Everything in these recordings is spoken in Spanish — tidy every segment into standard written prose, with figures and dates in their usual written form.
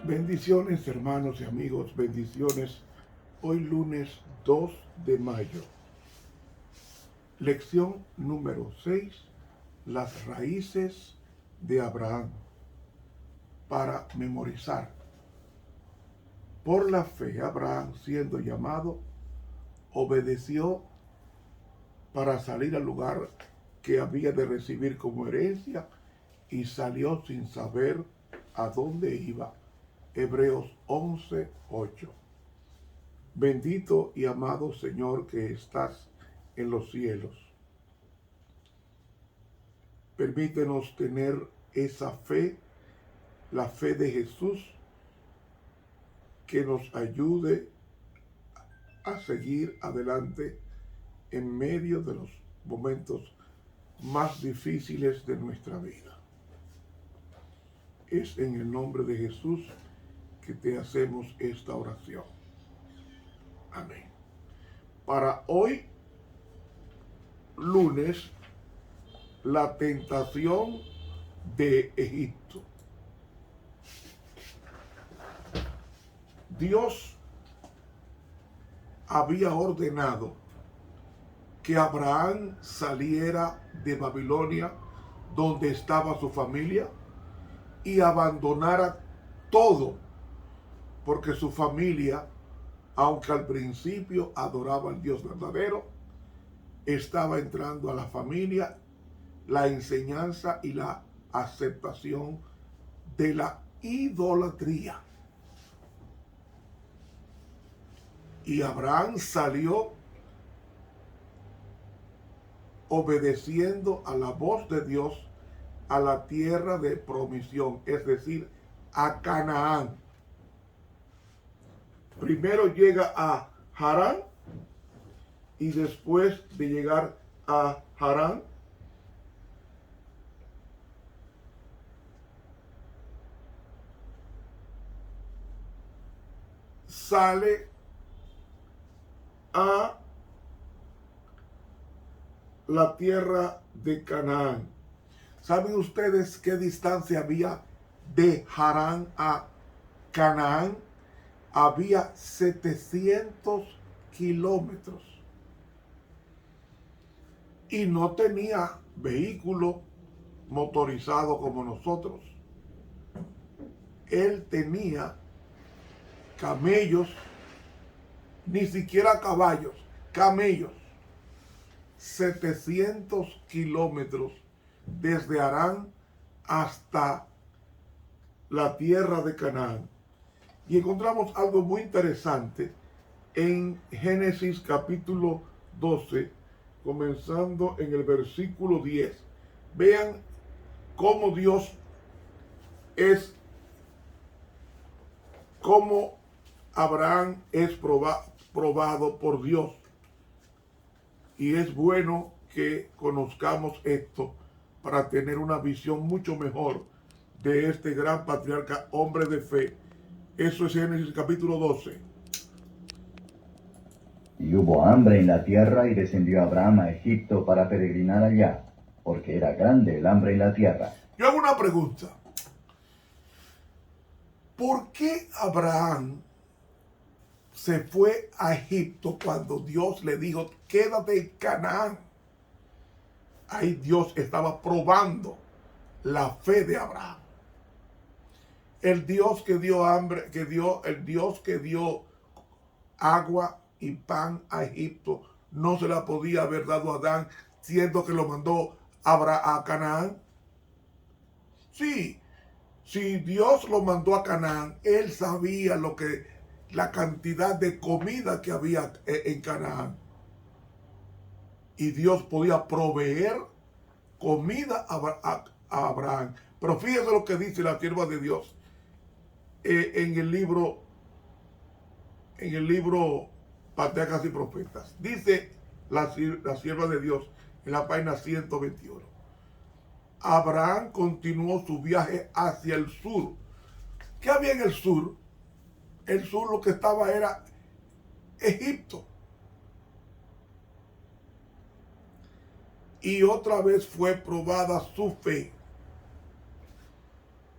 Bendiciones, hermanos y amigos, bendiciones. Hoy lunes 2 de mayo. Lección número 6, las raíces de Abraham. Para memorizar. Por la fe, Abraham, siendo llamado, obedeció para salir al lugar que había de recibir como herencia y salió sin saber a dónde iba. Hebreos 11:8. Bendito y amado Señor que estás en los cielos. Permítenos tener esa fe, la fe de Jesús, que nos ayude a seguir adelante en medio de los momentos más difíciles de nuestra vida. Es en el nombre de Jesús que te hacemos esta oración. Amén. Para hoy, lunes, la tentación de Egipto. Dios había ordenado que Abraham saliera de Babilonia, donde estaba su familia, y abandonara todo, porque su familia, aunque al principio adoraba al Dios verdadero, estaba entrando a la familia la enseñanza y la aceptación de la idolatría. Y Abraham salió obedeciendo a la voz de Dios a la tierra de promisión, es decir, a Canaán. Primero llega a Harán y después de llegar a Harán, sale a la tierra de Canaán. ¿Saben ustedes qué distancia había de Harán a Canaán? Había 700 kilómetros. Y no tenía vehículo motorizado como nosotros. Él tenía camellos, ni siquiera caballos, camellos. 700 kilómetros desde Harán hasta la tierra de Canaán. Y encontramos algo muy interesante en Génesis capítulo 12, comenzando en el versículo 10. Vean cómo Dios es, cómo Abraham es probado por Dios. Y es bueno que conozcamos esto para tener una visión mucho mejor de este gran patriarca, hombre de fe. Eso es Génesis capítulo 12. Y hubo hambre en la tierra y descendió Abraham a Egipto para peregrinar allá, porque era grande el hambre en la tierra. Yo hago una pregunta. ¿Por qué Abraham se fue a Egipto cuando Dios le dijo, quédate en Canaán? Ahí Dios estaba probando la fe de Abraham. El Dios que dio hambre, el Dios que dio agua y pan a Egipto, no se la podía haber dado a Adán, siendo que lo mandó a Canaán. Sí, si Dios lo mandó a Canaán, él sabía la cantidad de comida que había en Canaán. Y Dios podía proveer comida a Abraham. Pero fíjense lo que dice la sierva de Dios en el libro Patriarcas y Profetas. Dice la sierva de Dios en la página 121. Abraham continuó su viaje hacia el sur. ¿Qué había en el sur? El sur lo que estaba era Egipto. Y otra vez fue probada su fe.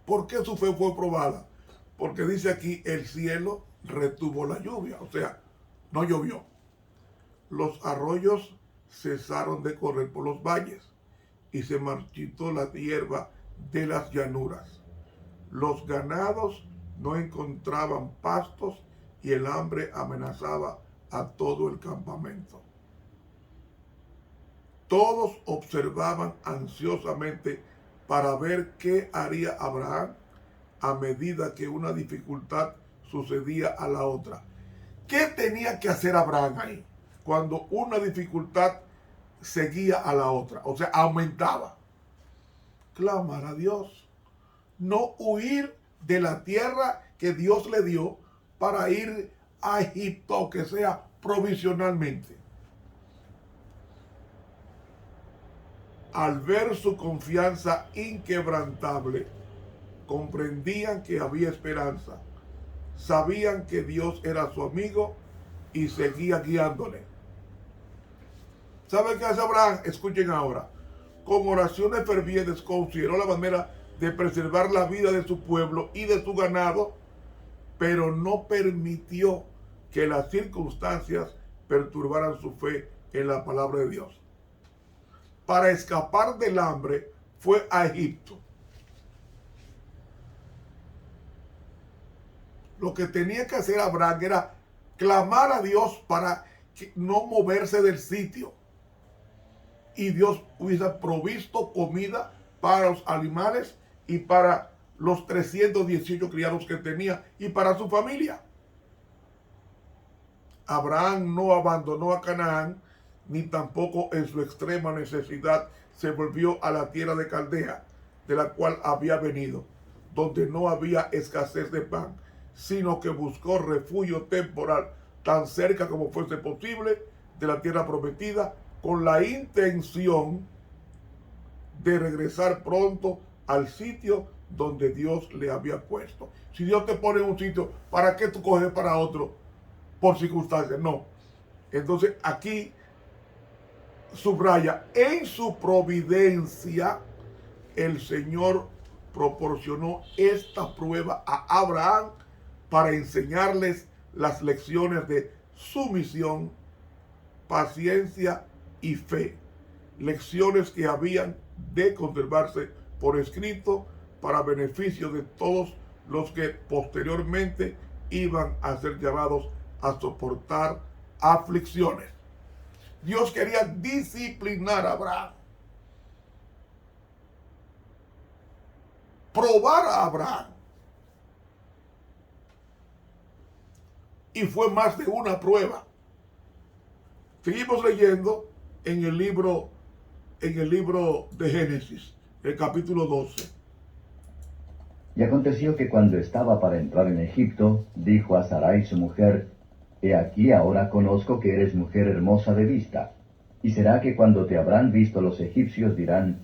¿Por qué su fe fue probada? Porque dice aquí, el cielo retuvo la lluvia, o sea, no llovió. Los arroyos cesaron de correr por los valles y se marchitó la hierba de las llanuras. Los ganados no encontraban pastos y el hambre amenazaba a todo el campamento. Todos observaban ansiosamente para ver qué haría Abraham a medida que una dificultad sucedía a la otra. ¿Qué tenía que hacer Abraham ahí? Cuando una dificultad seguía a la otra, o sea, aumentaba. Clamar a Dios. No huir de la tierra que Dios le dio para ir a Egipto, aunque sea provisionalmente. Al ver su confianza inquebrantable, comprendían que había esperanza. Sabían que Dios era su amigo y seguía guiándole. ¿Saben qué hace Abraham? Escuchen ahora. Con oraciones fervientes consideró la manera de preservar la vida de su pueblo y de su ganado, pero no permitió que las circunstancias perturbaran su fe en la palabra de Dios. Para escapar del hambre fue a Egipto. Lo que tenía que hacer Abraham era clamar a Dios para no moverse del sitio. Y Dios hubiese provisto comida para los animales y para los 318 criados que tenía y para su familia. Abraham no abandonó a Canaán, ni tampoco en su extrema necesidad se volvió a la tierra de Caldea, de la cual había venido, donde no había escasez de pan, sino que buscó refugio temporal tan cerca como fuese posible de la tierra prometida, con la intención de regresar pronto al sitio donde Dios le había puesto. Si Dios te pone en un sitio, ¿para qué tú coges para otro? Por circunstancias, no. Entonces aquí subraya, en su providencia el Señor proporcionó esta prueba a Abraham para enseñarles las lecciones de sumisión, paciencia y fe. Lecciones que habían de conservarse por escrito para beneficio de todos los que posteriormente iban a ser llamados a soportar aflicciones. Dios quería disciplinar a Abraham, probar a Abraham. Y fue más de una prueba. Seguimos leyendo en el libro de Génesis, el capítulo 12. Y aconteció que cuando estaba para entrar en Egipto, dijo a Sarai su mujer: He aquí ahora conozco que eres mujer hermosa de vista. Y será que cuando te habrán visto los egipcios dirán: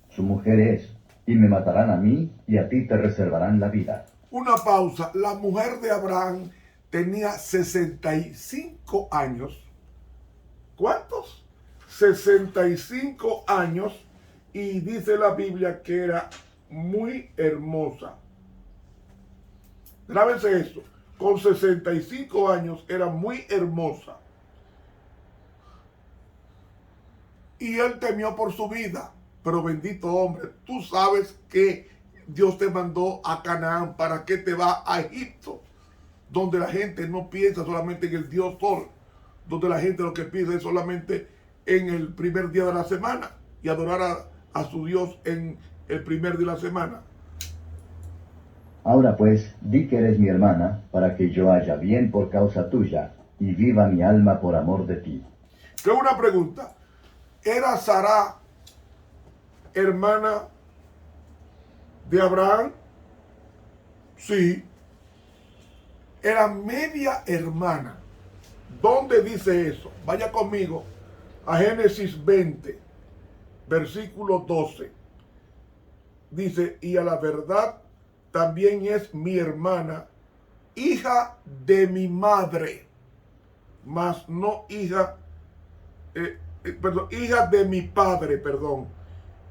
Su mujer es, y me matarán a mí, y a ti te reservarán la vida. Una pausa. La mujer de Abraham tenía 65 años. ¿Cuántos? 65 años. Y dice la Biblia que era muy hermosa. Grábense esto. Con 65 años era muy hermosa. Y él temió por su vida. Pero bendito hombre, tú sabes que Dios te mandó a Canaán. ¿Para qué te vas a Egipto? Donde la gente no piensa solamente en el Dios Sol. Donde la gente lo que piensa es solamente en el primer día de la semana. Y adorar a su Dios en el primer día de la semana. Ahora pues, di que eres mi hermana, para que yo haya bien por causa tuya, y viva mi alma por amor de ti. Que una pregunta. ¿Era Sara hermana de Abraham? Sí. Era media hermana. ¿Dónde dice eso? Vaya conmigo a Génesis 20, versículo 12. Dice, y a la verdad también es mi hermana, hija de mi madre, mas no hija, hija de mi padre, perdón.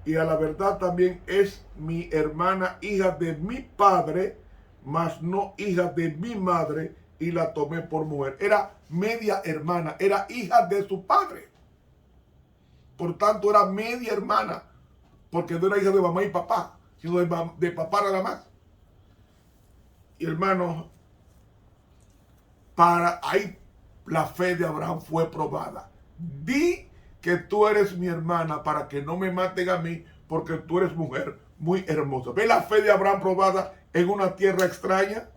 y a la verdad también es mi hermana, hija de mi padre, mas no hija de mi madre, y la tomé por mujer. Era media hermana, era hija de su padre. Por tanto, era media hermana, porque no era hija de mamá y papá, sino de papá nada más. Y hermanos, para ahí la fe de Abraham fue probada. Di que tú eres mi hermana para que no me maten a mí, porque tú eres mujer muy hermosa. ¿Ve la fe de Abraham probada en una tierra extraña?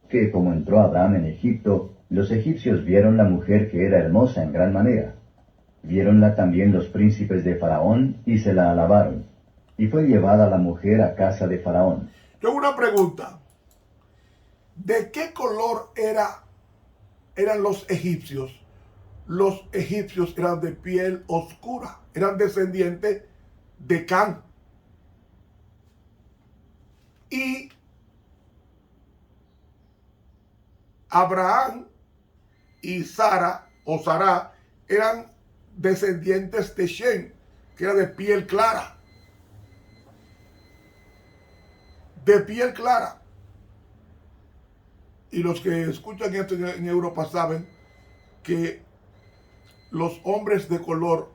Que como entró Abraham en Egipto, los egipcios vieron la mujer que era hermosa en gran manera. Viéronla también los príncipes de Faraón y se la alabaron. Y fue llevada la mujer a casa de Faraón. Tengo una pregunta. ¿De qué color eran los egipcios? Los egipcios eran de piel oscura, eran descendientes de Can. Y Abraham y Sara o Sará eran descendientes de Shem, que era de piel clara. De piel clara. Y los que escuchan esto en Europa saben que los hombres de color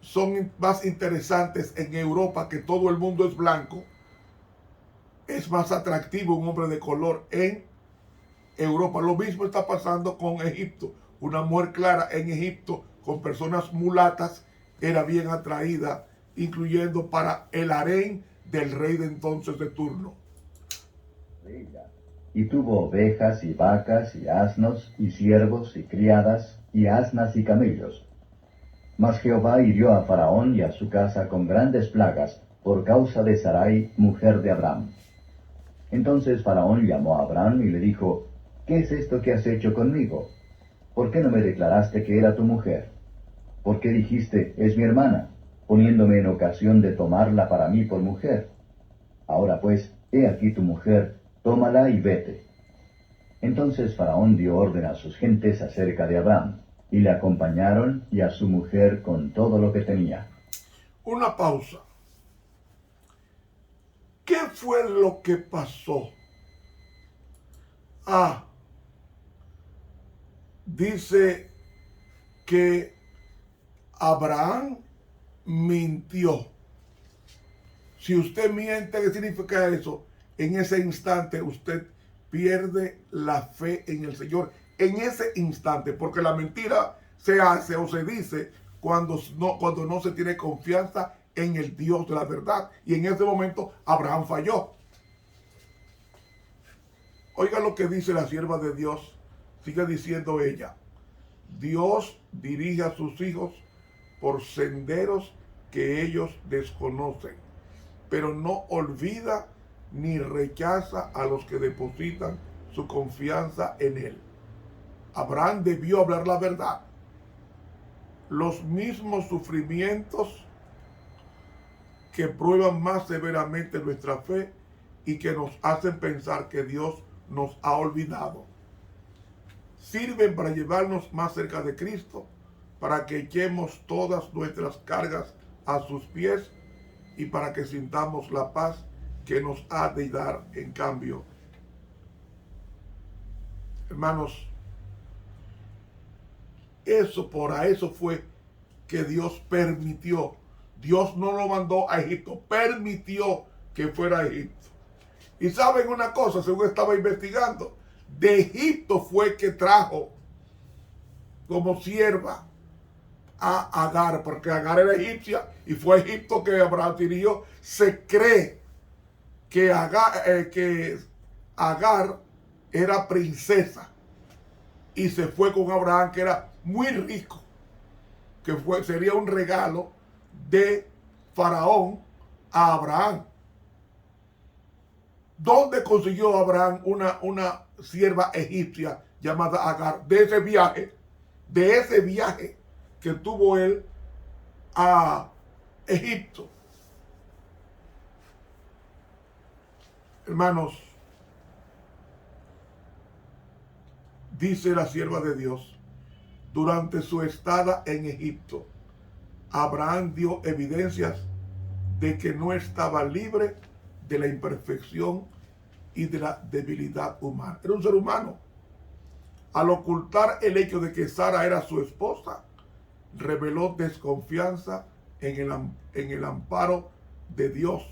son más interesantes en Europa, que todo el mundo es blanco. Es más atractivo un hombre de color en Europa. Lo mismo está pasando con Egipto. Una mujer clara en Egipto con personas mulatas era bien atraída, incluyendo para el harén del rey de entonces de turno. Y tuvo ovejas y vacas y asnos y siervos y criadas y asnas y camellos. Mas Jehová hirió a Faraón y a su casa con grandes plagas por causa de Sarai, mujer de Abraham. Entonces Faraón llamó a Abraham y le dijo, ¿qué es esto que has hecho conmigo? ¿Por qué no me declaraste que era tu mujer? ¿Por qué dijiste, es mi hermana, poniéndome en ocasión de tomarla para mí por mujer? Ahora pues, he aquí tu mujer, tómala y vete. Entonces Faraón dio orden a sus gentes acerca de Abraham, y le acompañaron y a su mujer con todo lo que tenía. Una pausa. ¿Qué fue lo que pasó? Dice que Abraham mintió. Si usted miente, ¿qué significa eso? En ese instante usted pierde la fe en el Señor. En ese instante, porque la mentira se hace o se dice cuando no se tiene confianza en el Dios de la verdad. Y en ese momento Abraham falló. Oiga lo que dice la sierva de Dios. Sigue diciendo ella. Dios dirige a sus hijos por senderos que ellos desconocen, pero no olvida ni rechaza a los que depositan su confianza en él. Abraham debió hablar la verdad. Los mismos sufrimientos que prueban más severamente nuestra fe y que nos hacen pensar que Dios nos ha olvidado, sirven para llevarnos más cerca de Cristo, para que echemos todas nuestras cargas a sus pies y para que sintamos la paz que nos ha de dar en cambio. Hermanos, por eso fue que Dios permitió. Dios no lo mandó a Egipto, permitió que fuera a Egipto. Y saben una cosa, según estaba investigando, de Egipto fue que trajo como sierva a Agar, porque Agar era egipcia y fue a Egipto que Abraham dirigió. Se cree que Agar era princesa y se fue con Abraham, que era muy rico, que sería un regalo de Faraón a Abraham. ¿Dónde consiguió Abraham una sierva egipcia llamada Agar? De ese viaje que tuvo él a Egipto. Hermanos, dice la sierva de Dios, durante su estada en Egipto, Abraham dio evidencias de que no estaba libre de la imperfección y de la debilidad humana. Era un ser humano. Al ocultar el hecho de que Sara era su esposa, reveló desconfianza en el amparo de Dios,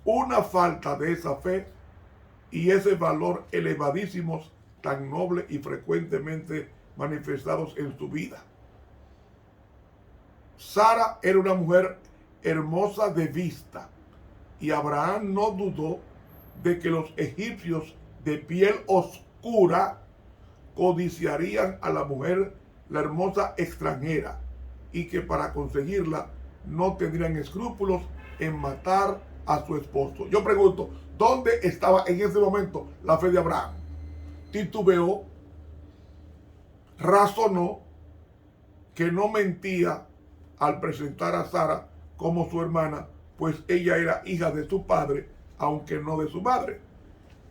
una falta de esa fe y ese valor elevadísimos tan nobles y frecuentemente manifestados en su vida. Sara era una mujer hermosa de vista y Abraham no dudó de que los egipcios de piel oscura codiciarían a la mujer, la hermosa extranjera, y que para conseguirla no tendrían escrúpulos en matar a su esposo. Yo pregunto, ¿dónde estaba en ese momento la fe de Abraham? Titubeó, razonó que no mentía al presentar a Sara como su hermana, pues ella era hija de su padre, aunque no de su madre.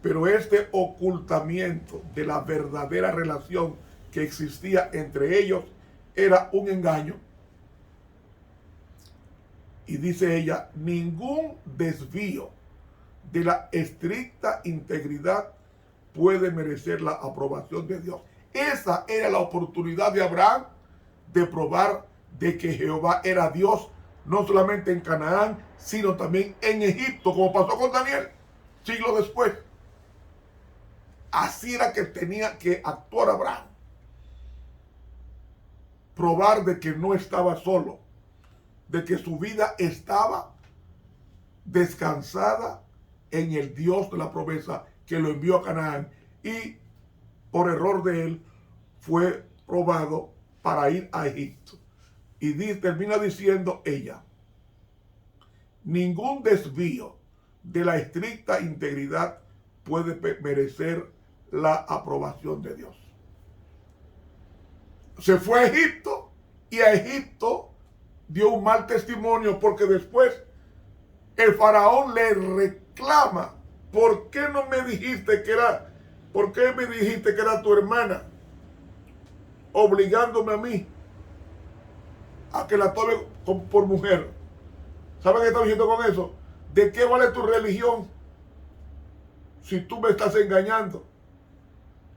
Pero este ocultamiento de la verdadera relación que existía entre ellos era un engaño. Y dice ella, ningún desvío de la estricta integridad puede merecer la aprobación de Dios. Esa era la oportunidad de Abraham de probar de que Jehová era Dios, no solamente en Canaán, sino también en Egipto, como pasó con Daniel, siglos después. Así era que tenía que actuar Abraham. Probar de que no estaba solo, de que su vida estaba descansada en el Dios de la promesa que lo envió a Canaán, y por error de él fue probado para ir a Egipto. Y termina diciendo ella, ningún desvío de la estricta integridad puede merecer la aprobación de Dios. Se fue a Egipto y a Egipto dio un mal testimonio, porque después el faraón le reclama, ¿por qué me dijiste que era tu hermana? Obligándome a mí a que la tome por mujer. ¿Saben qué está diciendo con eso? ¿De qué vale tu religión si tú me estás engañando?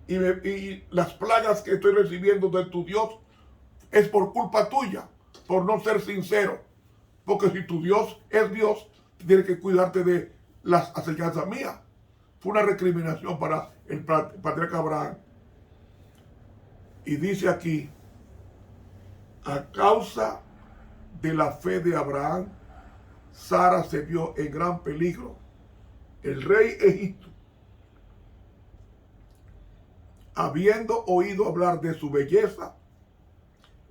Y las plagas que estoy recibiendo de tu Dios es por culpa tuya, por no ser sincero. Porque si tu Dios es Dios, tienes que cuidarte de las acechanzas mías. Fue una recriminación para el patriarca Abraham. Y dice aquí, a causa de la fe de Abraham, Sara se vio en gran peligro. El rey Egipto, habiendo oído hablar de su belleza,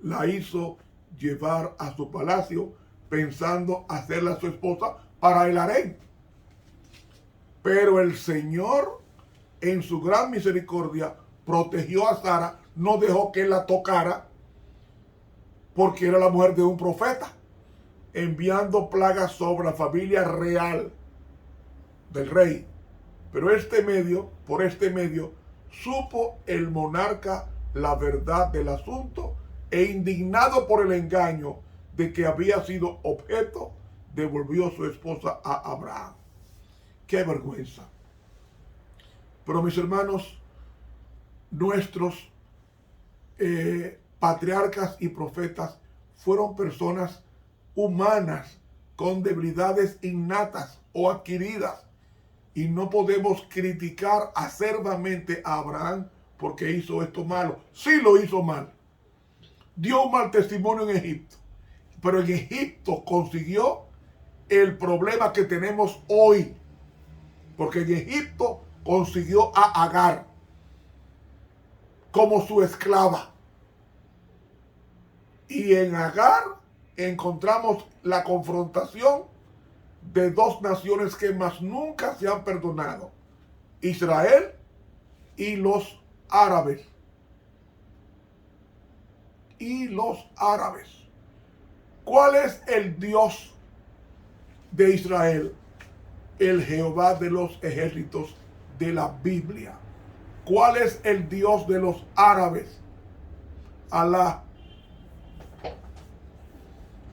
la hizo llevar a su palacio, pensando hacerla su esposa para el harén. Pero el Señor, en su gran misericordia, protegió a Sara, no dejó que la tocara, porque era la mujer de un profeta, enviando plagas sobre la familia real del rey. Pero por este medio, supo el monarca la verdad del asunto, e indignado por el engaño de que había sido objeto, devolvió su esposa a Abraham. ¡Qué vergüenza! Pero mis hermanos, nuestros patriarcas y profetas fueron personas humanas con debilidades innatas o adquiridas, y no podemos criticar acerbamente a Abraham porque hizo esto malo. Sí lo hizo mal. Dio un mal testimonio en Egipto, pero en Egipto consiguió el problema que tenemos hoy, porque en Egipto consiguió a Agar como su esclava. Y en Agar encontramos la confrontación de dos naciones que más nunca se han perdonado: Israel y los árabes. ¿Cuál es el Dios de Israel? El Jehová de los ejércitos de la Biblia. ¿Cuál es el Dios de los árabes? Alá.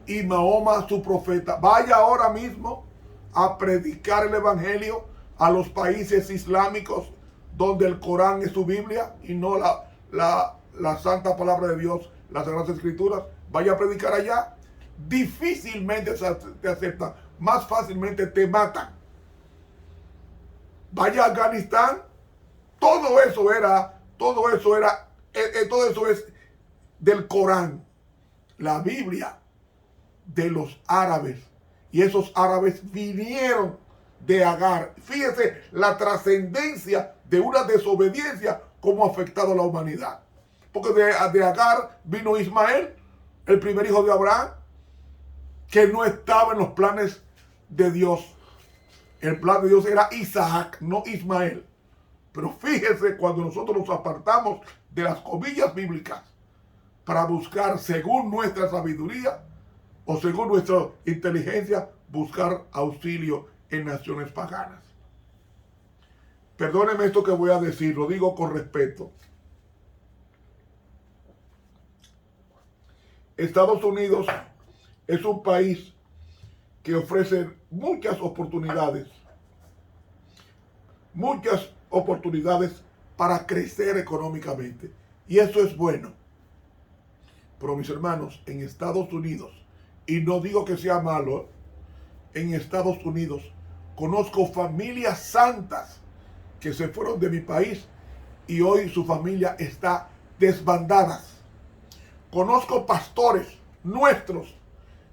y Mahoma su profeta. Vaya ahora mismo a predicar el evangelio a los países islámicos donde el Corán es su Biblia y no la santa palabra de Dios, las Sagradas Escrituras. Vaya a predicar allá. Difícilmente te aceptan, más fácilmente te matan. Vaya a Afganistán. Todo eso es del Corán, la Biblia de los árabes. Y esos árabes vinieron de Agar. Fíjese la trascendencia de una desobediencia como ha afectado a la humanidad. Porque de Agar vino Ismael, el primer hijo de Abraham, que no estaba en los planes de Dios. El plan de Dios era Isaac, no Ismael. Pero fíjese cuando nosotros nos apartamos de las comillas bíblicas para buscar según nuestra sabiduría o según nuestra inteligencia, buscar auxilio en naciones paganas. Perdóneme esto que voy a decir, lo digo con respeto. Estados Unidos es un país que ofrece muchas oportunidades para crecer económicamente. Y eso es bueno. Pero mis hermanos, en Estados Unidos, y no digo que sea malo, en Estados Unidos conozco familias santas que se fueron de mi país y hoy su familia está desbandadas. Conozco pastores nuestros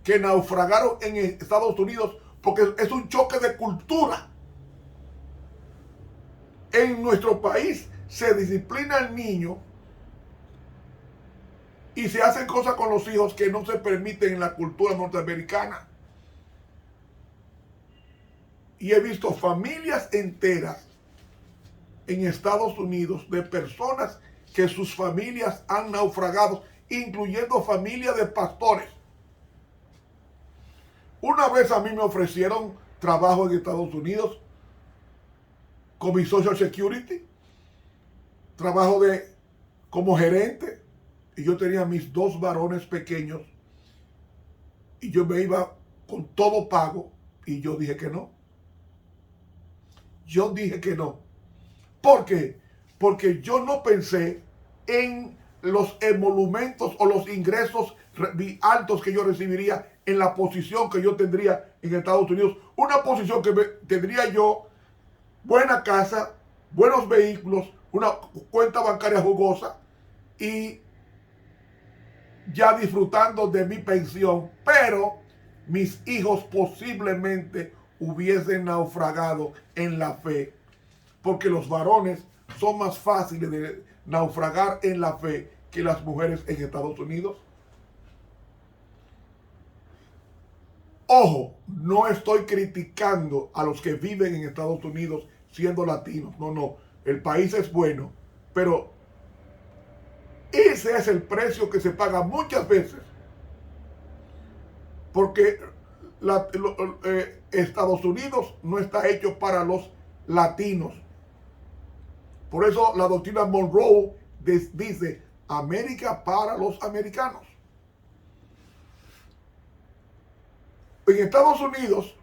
que naufragaron en Estados Unidos porque es un choque de cultura. En nuestro país se disciplina al niño y se hacen cosas con los hijos que no se permiten en la cultura norteamericana. Y he visto familias enteras en Estados Unidos de personas que sus familias han naufragado, incluyendo familias de pastores. Una vez a mí me ofrecieron trabajo en Estados Unidos con mi Social Security, trabajo como gerente, y yo tenía mis 2 varones pequeños y yo me iba con todo pago y yo dije que no. Yo dije que no. ¿Por qué? Porque yo no pensé en los emolumentos o los ingresos altos que yo recibiría en la posición que yo tendría en Estados Unidos. Una posición que tendría yo buena casa, buenos vehículos, una cuenta bancaria jugosa y ya disfrutando de mi pensión, pero mis hijos posiblemente hubiesen naufragado en la fe, porque los varones son más fáciles de naufragar en la fe que las mujeres en Estados Unidos. Ojo, no estoy criticando a los que viven en Estados Unidos siendo latinos, no, el país es bueno, pero ese es el precio que se paga muchas veces, porque Estados Unidos no está hecho para los latinos. Por eso la doctrina Monroe dice América para los americanos. En Estados Unidos,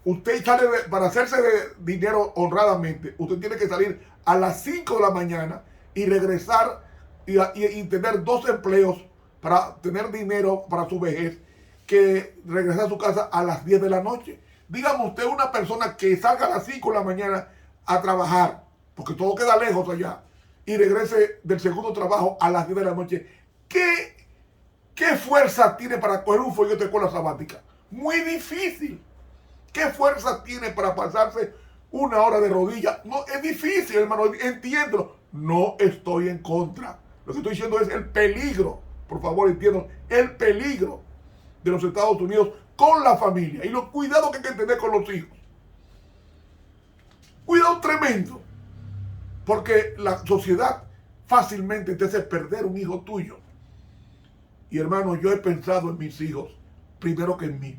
usted sale para hacerse de dinero honradamente, usted tiene que salir a las 5 de la mañana y regresar y tener 2 empleos para tener dinero para su vejez, que regresar a su casa a las 10 de la noche. Dígame usted una persona que salga a las 5 de la mañana a trabajar, porque todo queda lejos allá, y regrese del segundo trabajo a las 10 de la noche. ¿Qué fuerza tiene para coger un folleto de escuela sabática? Muy difícil. ¿Qué fuerza tiene para pasarse 1 hora de rodillas? No, es difícil, hermano, entiéndelo. No estoy en contra. Lo que estoy diciendo es el peligro. Por favor, entiendan, el peligro de los Estados Unidos con la familia y los cuidados que hay que tener con los hijos. Cuidado tremendo. Porque la sociedad fácilmente te hace perder un hijo tuyo. Y hermano, yo he pensado en mis hijos primero que en mí.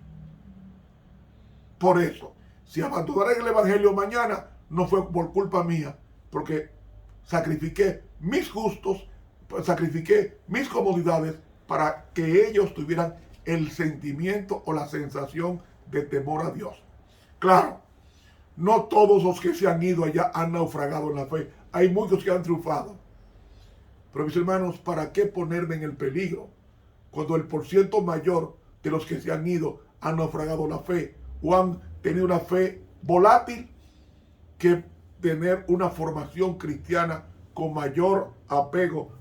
Por eso, si abandonaré el evangelio mañana, no fue por culpa mía, porque sacrifiqué mis gustos, sacrifiqué mis comodidades para que ellos tuvieran el sentimiento o la sensación de temor a Dios. Claro, no todos los que se han ido allá han naufragado en la fe. Hay muchos que han triunfado. Pero mis hermanos, ¿para qué ponerme en el peligro cuando el porciento mayor de los que se han ido han naufragado la fe o han tenido una fe volátil que tener una formación cristiana con mayor apego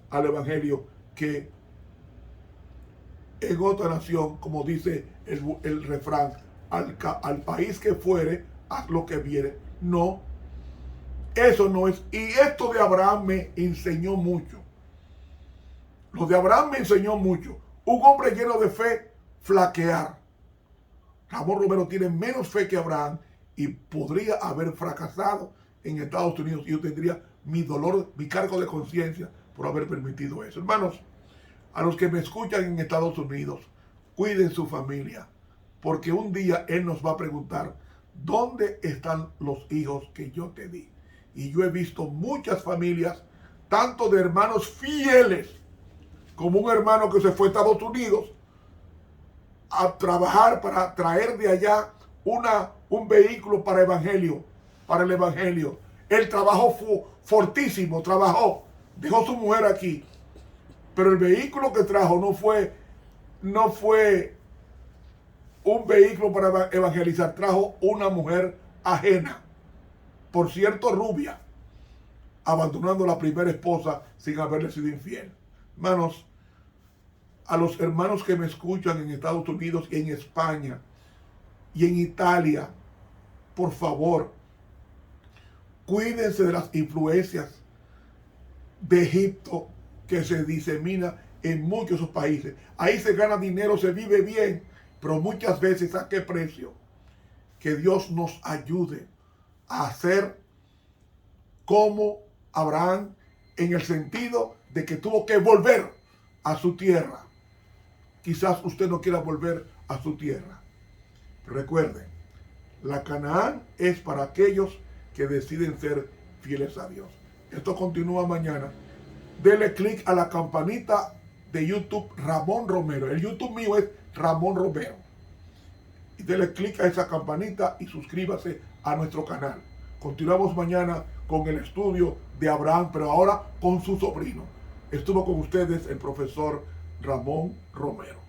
al Evangelio que en otra nación, como dice el refrán, al país que fuere, haz lo que viere? No, eso no es. Y esto de Abraham me enseñó mucho. Lo de Abraham me enseñó mucho. Un hombre lleno de fe, flaquear. Ramón Romero tiene menos fe que Abraham y podría haber fracasado en Estados Unidos. Y yo tendría mi dolor, mi cargo de conciencia por haber permitido eso. Hermanos, a los que me escuchan en Estados Unidos, cuiden su familia, porque un día Él nos va a preguntar, ¿dónde están los hijos que yo te di? Y yo he visto muchas familias, tanto de hermanos fieles, como un hermano que se fue a Estados Unidos a trabajar para traer de allá un vehículo para el evangelio. Él trabajó fortísimo, dejó su mujer aquí, pero el vehículo que trajo no fue un vehículo para evangelizar, trajo una mujer ajena, por cierto rubia, abandonando a la primera esposa sin haberle sido infiel. Hermanos, a los hermanos que me escuchan en Estados Unidos y en España y en Italia, por favor, cuídense de las influencias de Egipto que se disemina en muchos de esos países. Ahí se gana dinero, se vive bien, pero muchas veces ¿a qué precio? Que Dios nos ayude a hacer como Abraham, en el sentido de que tuvo que volver a su tierra. Quizás usted no quiera volver a su tierra. Recuerden, la Canaán es para aquellos que deciden ser fieles a Dios. Esto continúa mañana. Dele clic a la campanita de YouTube Ramón Romero. El YouTube mío es Ramón Romero. Y dele clic a esa campanita y suscríbase a nuestro canal. Continuamos mañana con el estudio de Abraham, pero ahora con su sobrino. Estuvo con ustedes el profesor Ramón Romero.